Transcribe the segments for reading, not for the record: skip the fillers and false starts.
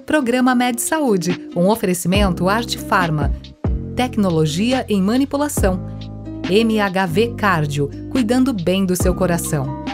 Programa Med Saúde, um oferecimento Arte Farma, tecnologia em manipulação. MHV Cardio, cuidando bem do seu coração.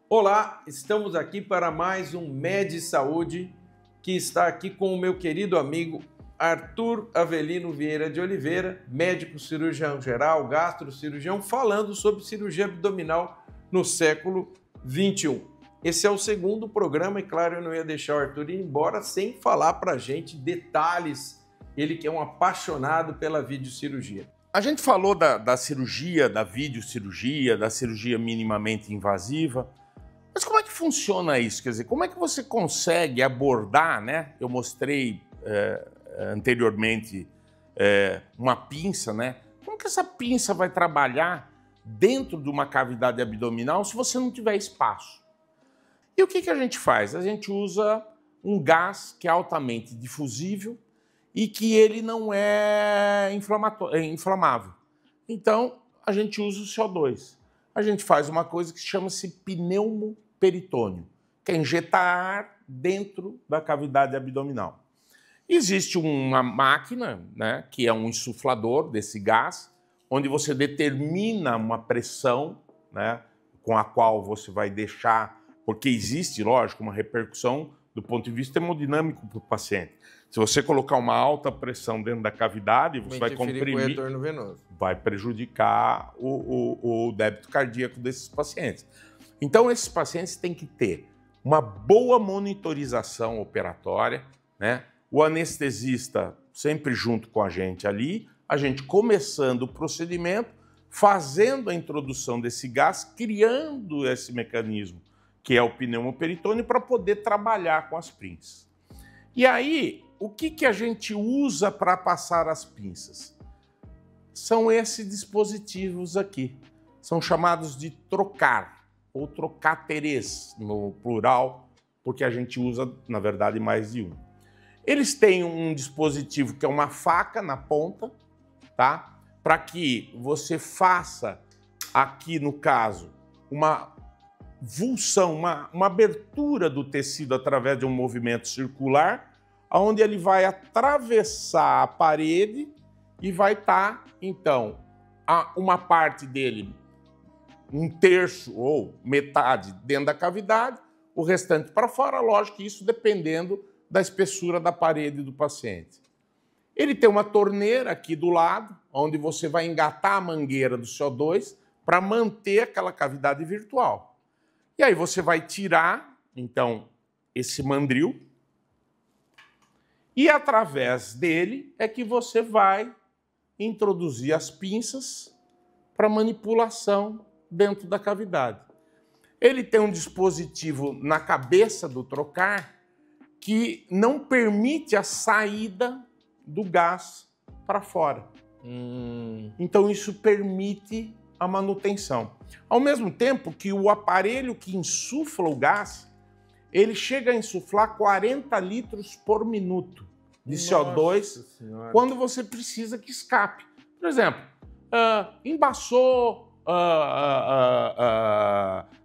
Olá, estamos aqui para mais um Med Saúde, que está aqui com o meu querido amigo Arthur Avelino Vieira de Oliveira, médico cirurgião geral, gastrocirurgião, falando sobre cirurgia abdominal no século XXI. Esse é o segundo programa e, claro, eu não ia deixar o Arthur ir embora sem falar para a gente detalhes, ele que é um apaixonado pela videocirurgia. A gente falou da cirurgia, da videocirurgia, da cirurgia minimamente invasiva, mas como é que funciona isso? Quer dizer, como é que você consegue abordar, né? Eu mostrei anteriormente uma pinça, né? Como que essa pinça vai trabalhar dentro de uma cavidade abdominal se você não tiver espaço? E o que a gente faz? A gente usa um gás que é altamente difusível e que ele não é inflamável. Então, a gente usa o CO2. A gente faz uma coisa que chama-se pneumoperitônio, que é injetar ar dentro da cavidade abdominal. Existe uma máquina, né, que é um insuflador desse gás, onde você determina uma pressão, né, com a qual você vai deixar, porque existe, lógico, uma repercussão do ponto de vista hemodinâmico para o paciente. Se você colocar uma alta pressão dentro da cavidade, você vai comprimir, com o retorno venoso. Vai prejudicar o débito cardíaco desses pacientes. Então, esses pacientes têm que ter uma boa monitorização operatória, né? O anestesista sempre junto com a gente ali, a gente começando o procedimento, fazendo a introdução desse gás, criando esse mecanismo, que é o pneumoperitônio, para poder trabalhar com as pinças. E aí, o que a gente usa para passar as pinças? São esses dispositivos aqui. São chamados de trocar, ou trocáteres, no plural, porque a gente usa, na verdade, mais de um. Eles têm um dispositivo que é uma faca na ponta, tá? Para que você faça, aqui no caso, uma vulsão, uma abertura do tecido através de um movimento circular, onde ele vai atravessar a parede e vai estar, então, uma parte dele, um terço ou metade dentro da cavidade, o restante para fora, lógico que isso dependendo da espessura da parede do paciente. Ele tem uma torneira aqui do lado, onde você vai engatar a mangueira do CO2 para manter aquela cavidade virtual. E aí você vai tirar, então, esse mandril e através dele é que você vai introduzir as pinças para manipulação dentro da cavidade. Ele tem um dispositivo na cabeça do trocar que não permite a saída do gás para fora. Então isso permite a manutenção. Ao mesmo tempo que o aparelho que insufla o gás, ele chega a insuflar 40 litros por minuto de CO2 quando você precisa que escape. Por exemplo, embaçou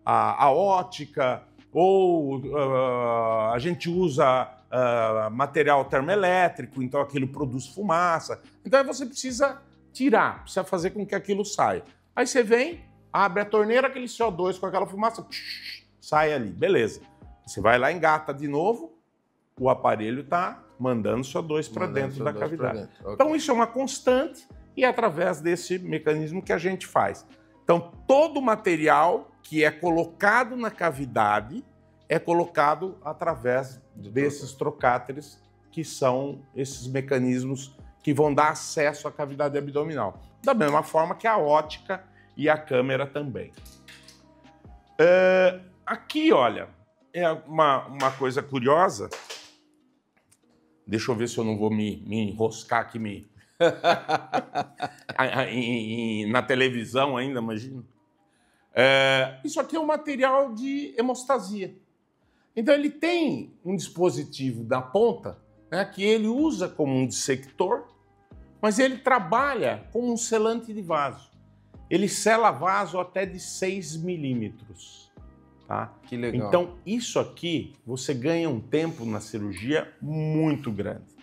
a ótica, ou a gente usa material termoelétrico, então aquilo produz fumaça. Então aí você precisa tirar, precisa fazer com que aquilo saia. Aí você vem, abre a torneira, aquele CO2 com aquela fumaça, sai ali, beleza. Você vai lá, engata de novo, o aparelho está mandando CO2 para dentro da cavidade. Okay. Então isso é uma constante e é através desse mecanismo que a gente faz. Então todo o material que é colocado na cavidade é colocado através desses trocáteres, que são esses mecanismos que vão dar acesso à cavidade abdominal. Da mesma forma que a ótica e a câmera também. Aqui, olha, é uma coisa curiosa. Deixa eu ver se eu não vou me enroscar aqui na televisão ainda, imagina. Isso aqui é um material de hemostasia. Então ele tem um dispositivo da ponta, né, que ele usa como um dissector, mas ele trabalha como um selante de vaso. Ele sela vaso até de 6 milímetros. Tá? Que legal. Então, isso aqui, você ganha um tempo na cirurgia muito grande.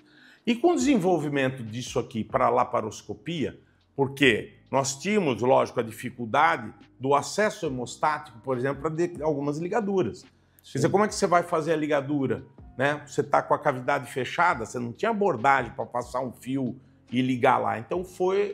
E com o desenvolvimento disso aqui para a laparoscopia, porque nós tínhamos, lógico, a dificuldade do acesso hemostático, por exemplo, para algumas ligaduras. Quer dizer, como é que você vai fazer a ligadura? Né? Você está com a cavidade fechada, você não tinha abordagem para passar um fio e ligar lá. Então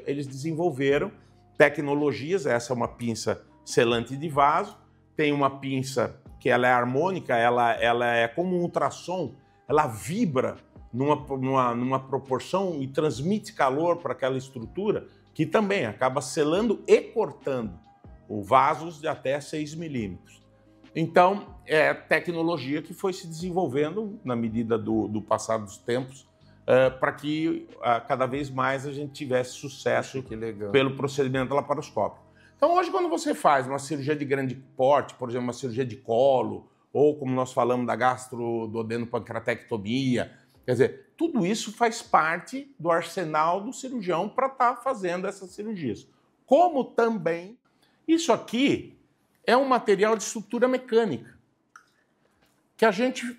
eles desenvolveram tecnologias, essa é uma pinça selante de vaso, tem uma pinça que ela é harmônica, ela é como um ultrassom, ela vibra numa proporção e transmite calor para aquela estrutura, que também acaba selando e cortando vasos de até 6 milímetros. Então, é tecnologia que foi se desenvolvendo na medida do passar dos tempos, para que cada vez mais a gente tivesse sucesso pelo procedimento laparoscópico. Então, hoje, quando você faz uma cirurgia de grande porte, por exemplo, uma cirurgia de colo, ou como nós falamos da gastrododenopancreatectomia, quer dizer, tudo isso faz parte do arsenal do cirurgião para estar fazendo essas cirurgias. Como também, isso aqui é um material de estrutura mecânica, que a gente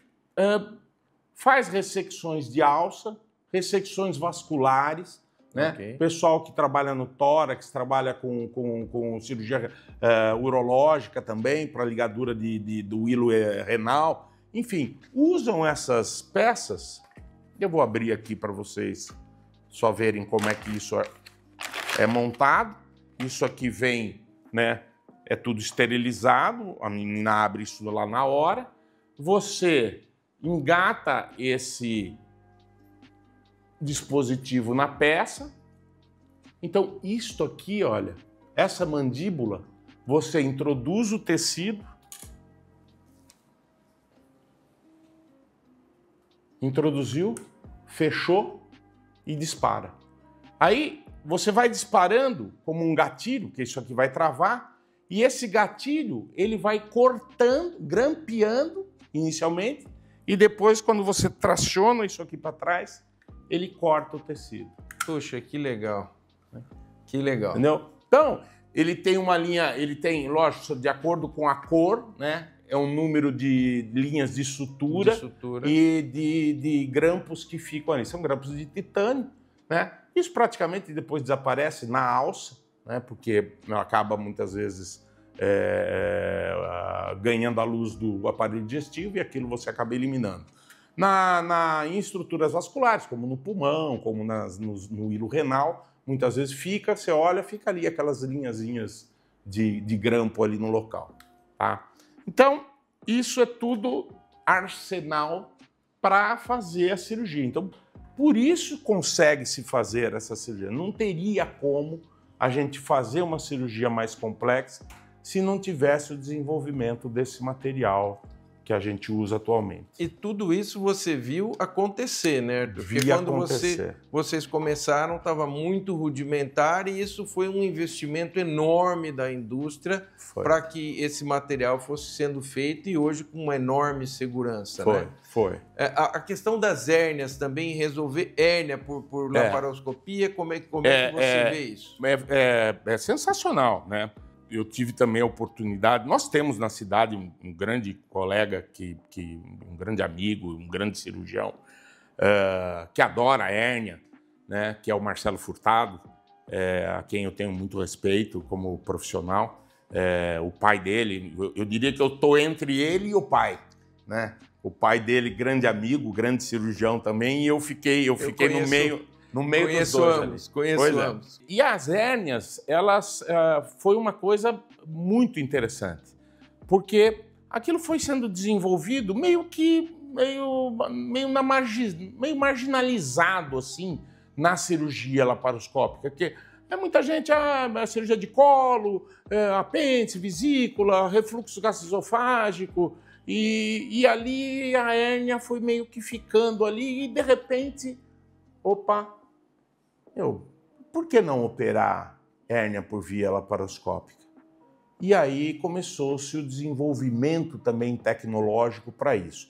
faz ressecções de alça, ressecções vasculares, né? Okay. Pessoal que trabalha no tórax, trabalha com cirurgia urológica também, para ligadura do hilo renal. Enfim, usam essas peças. Eu vou abrir aqui para vocês só verem como é que isso é montado. Isso aqui vem, né? É tudo esterilizado, a menina abre isso lá na hora. Você engata esse dispositivo na peça. Então, isto aqui, olha, essa mandíbula, você introduz o tecido, introduziu, fechou e dispara. Aí, você vai disparando como um gatilho, que isso aqui vai travar, e esse gatilho, ele vai cortando, grampeando inicialmente, e depois, quando você traciona isso aqui para trás, ele corta o tecido. Puxa, que legal. Que legal. Entendeu? Então, ele tem uma linha, ele tem, lógico, de acordo com a cor, né? É um número de linhas de sutura, e de grampos que ficam ali. São grampos de titânio, né? Isso praticamente depois desaparece na alça, né? Porque acaba muitas vezes ganhando a luz do aparelho digestivo e aquilo você acaba eliminando. Em estruturas vasculares, como no pulmão, como no hilo renal, muitas vezes você olha, fica ali aquelas linhazinhas de grampo ali no local. Tá? Então, isso é tudo arsenal para fazer a cirurgia. Então, por isso consegue-se fazer essa cirurgia. Não teria como a gente fazer uma cirurgia mais complexa se não tivesse o desenvolvimento desse material que a gente usa atualmente. E tudo isso você viu acontecer, né, Arthur? Porque quando vocês começaram, estava muito rudimentar e isso foi um investimento enorme da indústria para que esse material fosse sendo feito e hoje com uma enorme segurança. Foi. A questão das hérnias também, resolver hérnia por laparoscopia, como é que você vê isso? É sensacional, né? Eu tive também a oportunidade, nós temos na cidade um grande colega, um grande amigo, um grande cirurgião, que adora a hérnia, né, que é o Marcelo Furtado, a quem eu tenho muito respeito como profissional. O pai dele, eu diria que eu estou entre ele e o pai, né? O pai dele, grande amigo, grande cirurgião também, e eu fiquei no meio... Conheço ambos. E as hérnias, elas foi uma coisa muito interessante, porque aquilo foi sendo desenvolvido meio marginalizado assim na cirurgia laparoscópica, que muita gente a cirurgia de colo, apêndice, vesícula, refluxo gastroesofágico, e ali a hérnia foi meio que ficando ali e de repente, opa, por que não operar hérnia por via laparoscópica? E aí começou-se o desenvolvimento também tecnológico para isso.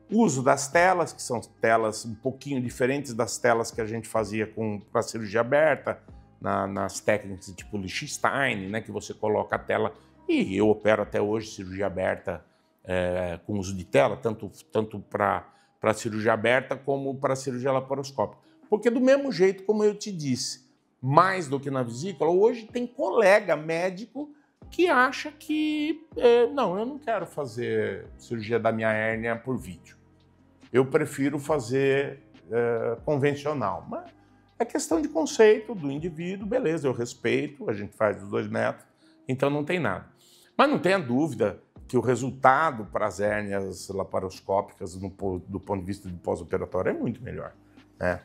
Uso das telas, que são telas um pouquinho diferentes das telas que a gente fazia para a cirurgia aberta, nas técnicas tipo Liechtenstein, né, que você coloca a tela E eu opero até hoje cirurgia aberta com uso de tela, tanto para cirurgia aberta como para cirurgia laparoscópica. Porque do mesmo jeito, como eu te disse, mais do que na vesícula, hoje tem colega médico que acha que, não, eu não quero fazer cirurgia da minha hérnia por vídeo. Eu prefiro fazer convencional. Mas é questão de conceito do indivíduo, beleza, eu respeito, a gente faz dos 2 métodos, então não tem nada. Mas não tenha dúvida que o resultado para as hérnias laparoscópicas do ponto de vista de pós-operatório é muito melhor, né?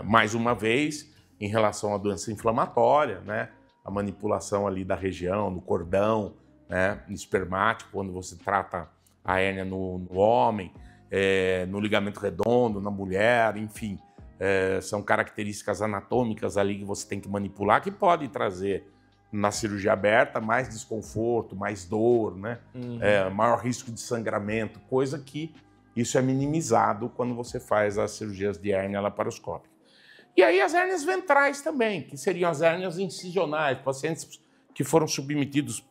Mais uma vez, em relação à doença inflamatória, né? A manipulação ali da região, do cordão, né? Espermático, quando você trata a hérnia no homem, no ligamento redondo, na mulher, enfim, são características anatômicas ali que você tem que manipular, que pode trazer na cirurgia aberta mais desconforto, mais dor, né? Maior risco de sangramento, coisa que isso é minimizado quando você faz as cirurgias de hérnia laparoscópica. E aí as hérnias ventrais também, que seriam as hérnias incisionais, pacientes que foram submetidos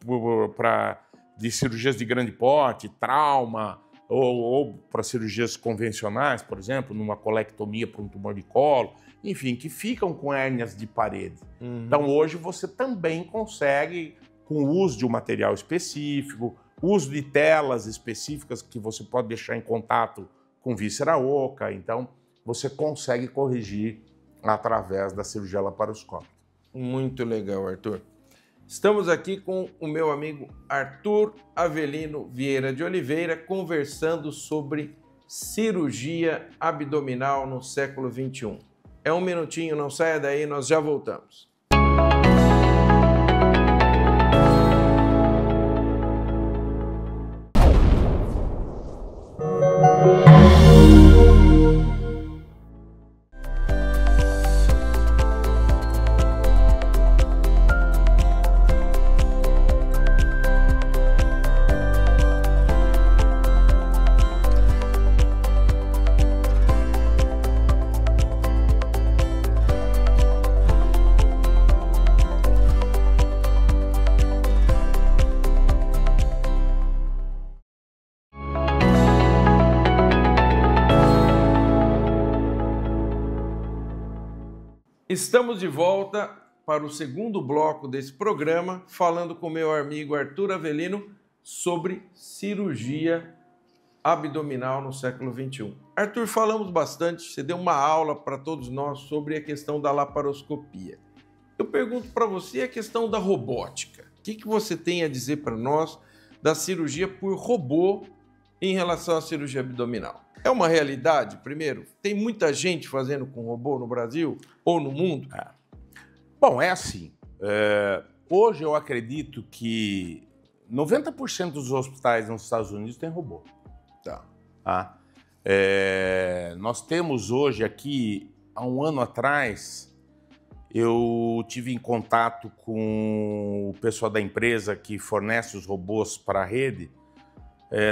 de cirurgias de grande porte, trauma, ou para cirurgias convencionais, por exemplo, numa colectomia para um tumor de colo, enfim, que ficam com hérnias de parede. Então hoje você também consegue, com o uso de um material específico, uso de telas específicas que você pode deixar em contato com víscera oca, então você consegue corrigir através da cirurgia laparoscópica. Muito legal, Arthur. Estamos aqui com o meu amigo Arthur Avelino Vieira de Oliveira, conversando sobre cirurgia abdominal no século XXI. É um minutinho, não saia daí, nós já voltamos. Estamos de volta para o segundo bloco desse programa, falando com meu amigo Arthur Avelino sobre cirurgia abdominal no século XXI. Arthur, falamos bastante, você deu uma aula para todos nós sobre a questão da laparoscopia. Eu pergunto para você a questão da robótica. O que você tem a dizer para nós da cirurgia por robô em relação à cirurgia abdominal? É uma realidade, primeiro? Tem muita gente fazendo com robô no Brasil ou no mundo? Bom, é assim. Hoje eu acredito que 90% dos hospitais nos Estados Unidos tem robô. Tá? Nós temos hoje aqui, há um ano atrás, eu tive em contato com o pessoal da empresa que fornece os robôs para a rede.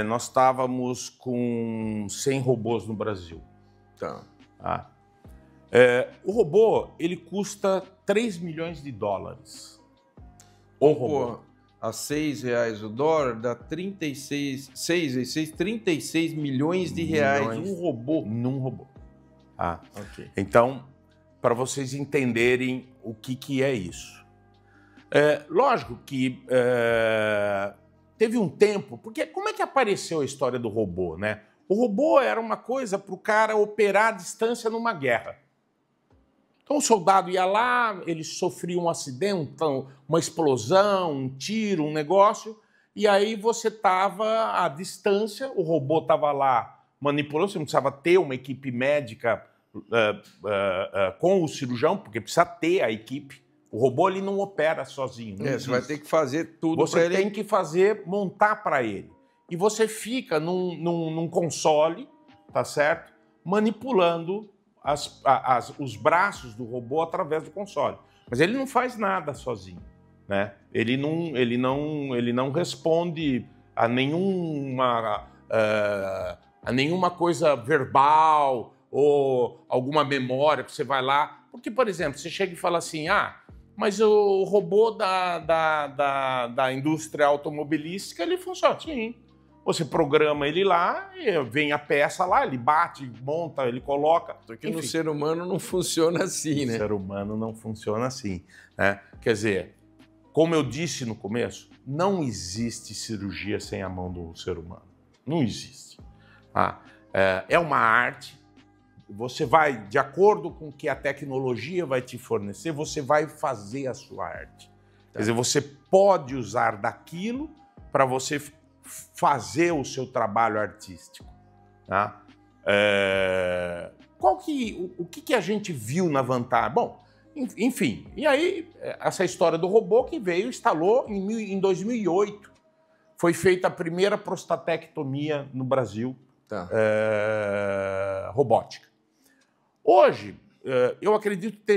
Nós estávamos com 100 robôs no Brasil. Tá. O robô, ele custa 3 milhões de dólares. O robô. A R$6 o dólar dá 36 milhões de reais um robô. Num robô. Okay. Então, para vocês entenderem o que é isso. Lógico que teve um tempo, porque como é que apareceu a história do robô, né? O robô era uma coisa para o cara operar à distância numa guerra. Então o soldado ia lá, ele sofria um acidente, uma explosão, um tiro, um negócio, e aí você estava à distância, o robô estava lá manipulando, você não precisava ter uma equipe médica com o cirurgião, porque precisa ter a equipe. O robô ele não opera sozinho. Você vai ter que fazer tudo para ele. Você tem que montar para ele. E você fica num console, tá certo? Manipulando os braços do robô através do console. Mas ele não faz nada sozinho, né? Ele não responde a nenhuma coisa verbal ou alguma memória que você vai lá. Porque, por exemplo, você chega e fala assim, mas o robô da indústria automobilística, ele funciona assim. Você programa ele lá, vem a peça lá, ele bate, monta, ele coloca. Só que no ser humano não funciona assim, né? No ser humano não funciona assim, né? Quer dizer, como eu disse no começo, não existe cirurgia sem a mão do ser humano. Não existe. Tá? É uma arte. Você vai, de acordo com o que a tecnologia vai te fornecer, você vai fazer a sua arte. Quer dizer, você pode usar daquilo para você fazer o seu trabalho artístico. Tá? O que a gente viu na vantagem? Bom, enfim, e aí essa história do robô que veio, instalou em 2008. Foi feita a primeira prostatectomia no Brasil, robótica. Hoje, eu acredito que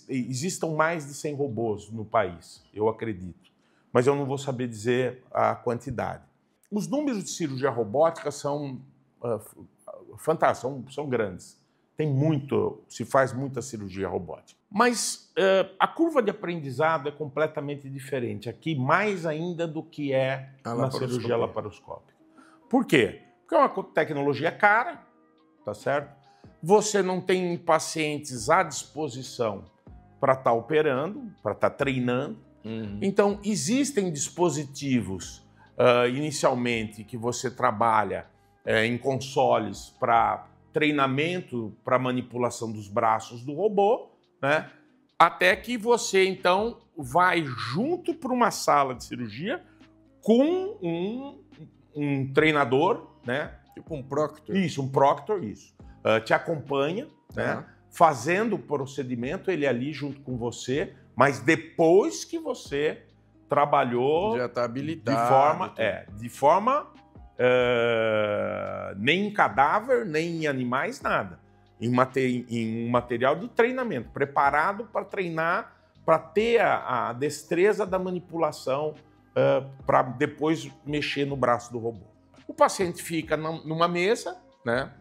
existam mais de 100 robôs no país, eu acredito. Mas eu não vou saber dizer a quantidade. Os números de cirurgia robótica são fantásticos, são grandes. Se faz muita cirurgia robótica. Mas a curva de aprendizado é completamente diferente aqui, mais ainda do que é na cirurgia laparoscópica. Por quê? Porque é uma tecnologia cara, tá certo? Você não tem pacientes à disposição para estar operando, para estar treinando. Então, existem dispositivos, inicialmente, que você trabalha em consoles para treinamento, para manipulação dos braços do robô, né? Até que você, então, vai junto para uma sala de cirurgia com um treinador, né? Tipo um proctor. Isso, um proctor, isso. Te acompanha, né? Fazendo o procedimento, ele ali junto com você, mas depois que você trabalhou... Já está habilitado. De forma nem em cadáver, nem em animais, nada. Em um material de treinamento, preparado para treinar, para ter a destreza da manipulação, para depois mexer no braço do robô. O paciente fica numa mesa, né,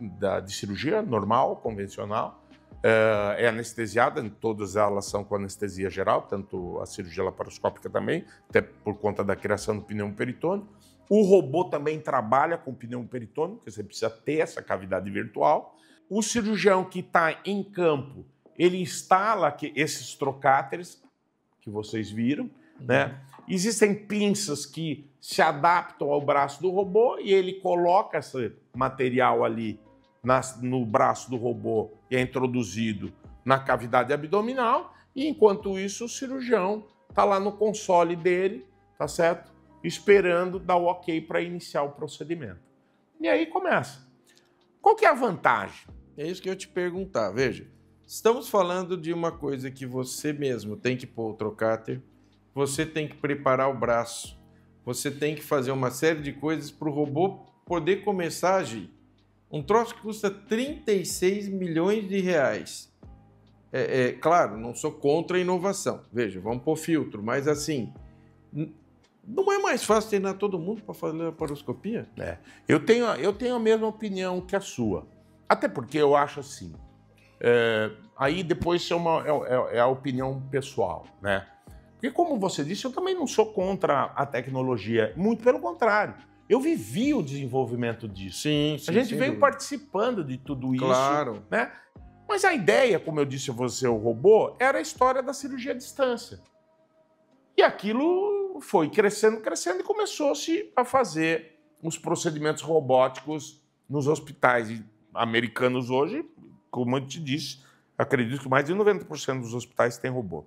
de cirurgia normal, convencional, é anestesiada, todas elas são com anestesia geral, tanto a cirurgia laparoscópica também, até por conta da criação do pneumo peritônio. O robô também trabalha com pneumo peritônio, porque você precisa ter essa cavidade virtual. O cirurgião que está em campo, ele instala esses trocáteres que vocês viram, né? Existem pinças que se adaptam ao braço do robô e ele coloca esse material ali no braço do robô e é introduzido na cavidade abdominal, e enquanto isso o cirurgião está lá no console dele, tá certo? Esperando dar o ok para iniciar o procedimento. E aí começa. Qual que é a vantagem? É isso que eu ia te perguntar. Veja, estamos falando de uma coisa que você mesmo tem que pôr o trocáter, você tem que preparar o braço, você tem que fazer uma série de coisas para o robô poder começar a agir. Um troço que custa 36 milhões de reais. Claro, não sou contra a inovação. Veja, vamos pôr filtro, mas assim, não é mais fácil treinar todo mundo para fazer laparoscopia? Eu tenho a mesma opinião que a sua. Até porque eu acho assim, aí depois é a opinião pessoal, né? Porque como você disse, eu também não sou contra a tecnologia, muito pelo contrário. Eu vivi o desenvolvimento disso. Sim, a gente veio participando de tudo isso. Claro. Né? Mas a ideia, como eu disse a você, o robô, era a história da cirurgia à distância. E aquilo foi crescendo, crescendo e começou-se a fazer os procedimentos robóticos nos hospitais americanos hoje. Como eu te disse, acredito que mais de 90% dos hospitais têm robô.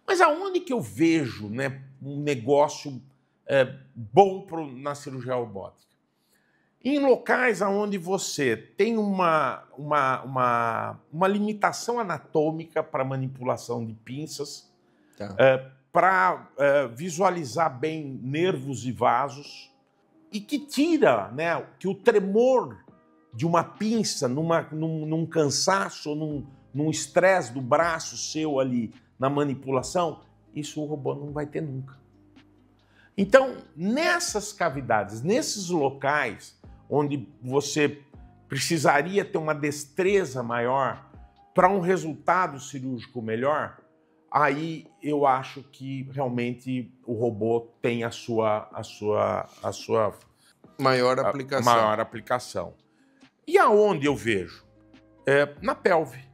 Mas aonde que eu vejo, né, um negócio bom na cirurgia robótica? Em locais onde você tem uma limitação anatômica para manipulação de pinças, para visualizar bem nervos e vasos, e que tira, né, que o tremor de uma pinça num cansaço, num estresse do braço seu ali na manipulação, isso o robô não vai ter nunca. Então, nessas cavidades, nesses locais onde você precisaria ter uma destreza maior para um resultado cirúrgico melhor, aí eu acho que realmente o robô tem a sua maior aplicação. Maior aplicação. E aonde eu vejo? Na pelve.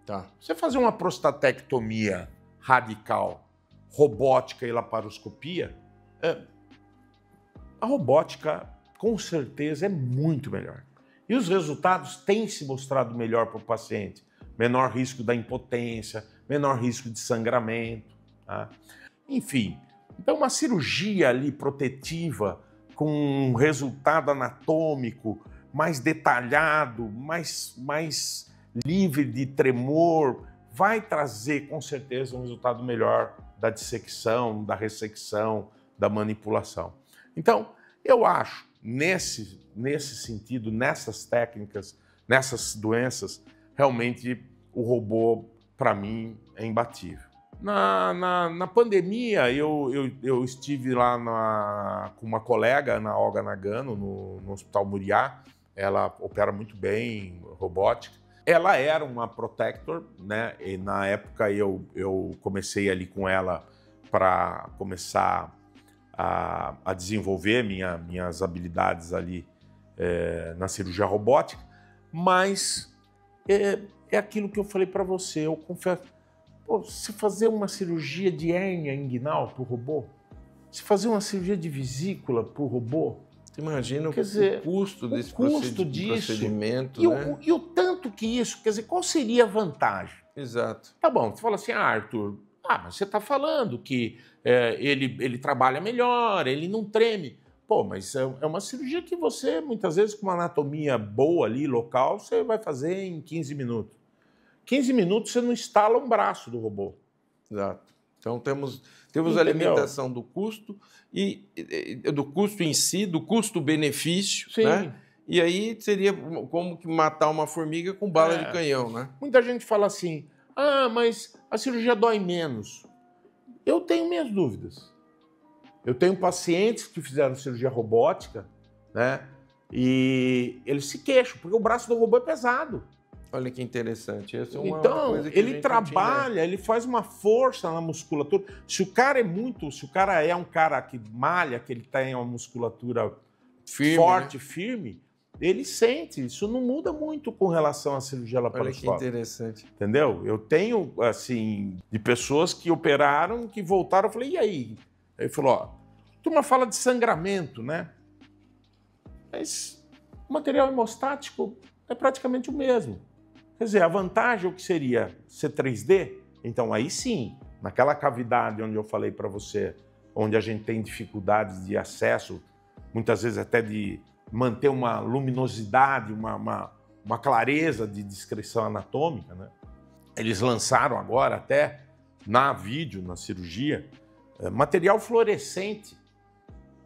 Tá. Você fazer uma prostatectomia radical, robótica e laparoscopia, a robótica com certeza é muito melhor. E os resultados têm se mostrado melhor para o paciente. Menor risco da impotência, menor risco de sangramento. Tá? Enfim, então uma cirurgia ali protetiva com um resultado anatômico mais detalhado, mais livre de tremor, vai trazer com certeza um resultado melhor da dissecção, da ressecção, da manipulação. Então, eu acho, nesse sentido, nessas técnicas, nessas doenças, realmente o robô, para mim, é imbatível. Na pandemia, eu estive lá com uma colega, Ana Olga Nagano, no Hospital Muriá. Ela opera muito bem robótica. Ela era uma Protector, né? E na época eu comecei ali com ela para começar a desenvolver minhas habilidades ali na cirurgia robótica. Mas é aquilo que eu falei para você, eu confesso. Pô, se fazer uma cirurgia de hérnia inguinal para o robô, se fazer uma cirurgia de vesícula para o robô, imagina o custo desse procedimento, né? E o tanto que isso, quer dizer, qual seria a vantagem? Exato. Tá bom, você fala assim, Arthur, mas você está falando que ele trabalha melhor, ele não treme. Pô, mas é uma cirurgia que você, muitas vezes, com uma anatomia boa ali, local, você vai fazer em 15 minutos. 15 minutos você não instala um braço do robô. Exato. Então temos a limitação do custo e do custo em si, do custo-benefício, né? E aí seria como que matar uma formiga com bala de canhão, né? Muita gente fala assim, mas a cirurgia dói menos. Eu tenho minhas dúvidas. Eu tenho pacientes que fizeram cirurgia robótica, né? E eles se queixam, porque o braço do robô é pesado. Olha que interessante. Essa é uma então, coisa que ele trabalha, ele faz uma força na musculatura. Se o cara é um cara que malha, que ele tem uma musculatura forte, né? Firme, ele sente. Isso não muda muito com relação à cirurgia laparoscópica. Olha que interessante. Entendeu? Eu tenho, assim, de pessoas que operaram, que voltaram, eu falei, e aí? Aí ele falou, a turma fala de sangramento, né? Mas o material hemostático é praticamente o mesmo. Quer dizer, a vantagem o que seria ser 3D? Então aí sim, naquela cavidade onde eu falei para você, onde a gente tem dificuldades de acesso, muitas vezes até de manter uma luminosidade, uma clareza de descrição anatômica, né? Eles lançaram agora até na cirurgia, material fluorescente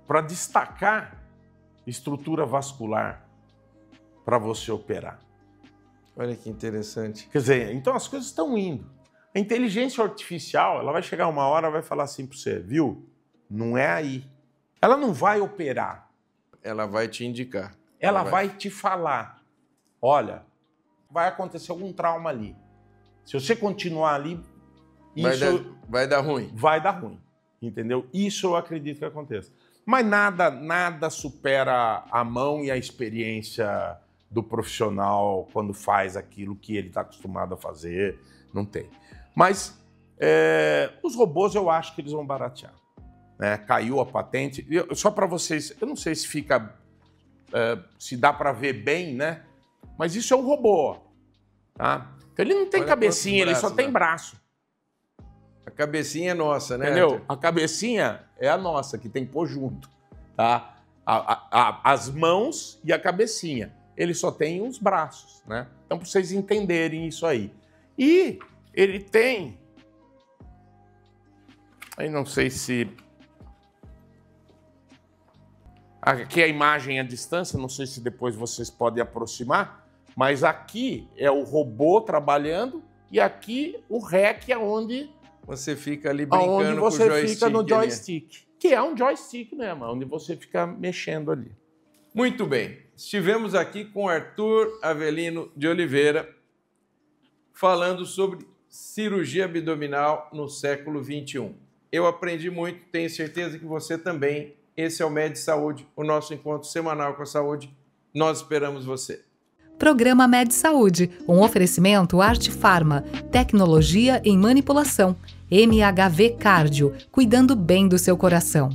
para destacar estrutura vascular para você operar. Olha que interessante. Quer dizer, então as coisas estão indo. A inteligência artificial, ela vai chegar uma hora e vai falar assim para você, viu? Não é aí. Ela não vai operar. Ela vai te indicar. Ela vai te falar, olha, vai acontecer algum trauma ali. Se você continuar ali, vai dar ruim. Vai dar ruim, entendeu? Isso eu acredito que aconteça. Mas nada supera a mão e a experiência do profissional quando faz aquilo que ele está acostumado a fazer, não tem. Mas os robôs eu acho que eles vão baratear. Né? Caiu a patente. Só para vocês, eu não sei se fica, se dá para ver bem, né? Mas isso é um robô. Tá? Então ele não tem cabecinha, ele só tem braço. A cabecinha é nossa, né? Entendeu? A cabecinha é a nossa, que tem que pôr junto. Tá? As mãos e a cabecinha. Ele só tem os braços, né? Então, para vocês entenderem isso aí. E ele tem... Aí não sei se... Aqui é a imagem à distância, não sei se depois vocês podem aproximar, mas aqui é o robô trabalhando e aqui o REC é onde... Você fica ali brincando onde você com o joystick. Fica no joystick, que é um joystick mesmo, onde você fica mexendo ali. Muito bem. Estivemos aqui com Arthur Avelino de Oliveira falando sobre cirurgia abdominal no século XXI. Eu aprendi muito, tenho certeza que você também. Esse é o Med Saúde, o nosso encontro semanal com a saúde. Nós esperamos você. Programa Med Saúde, um oferecimento Arte Farma, tecnologia em manipulação. MHV Cardio, cuidando bem do seu coração.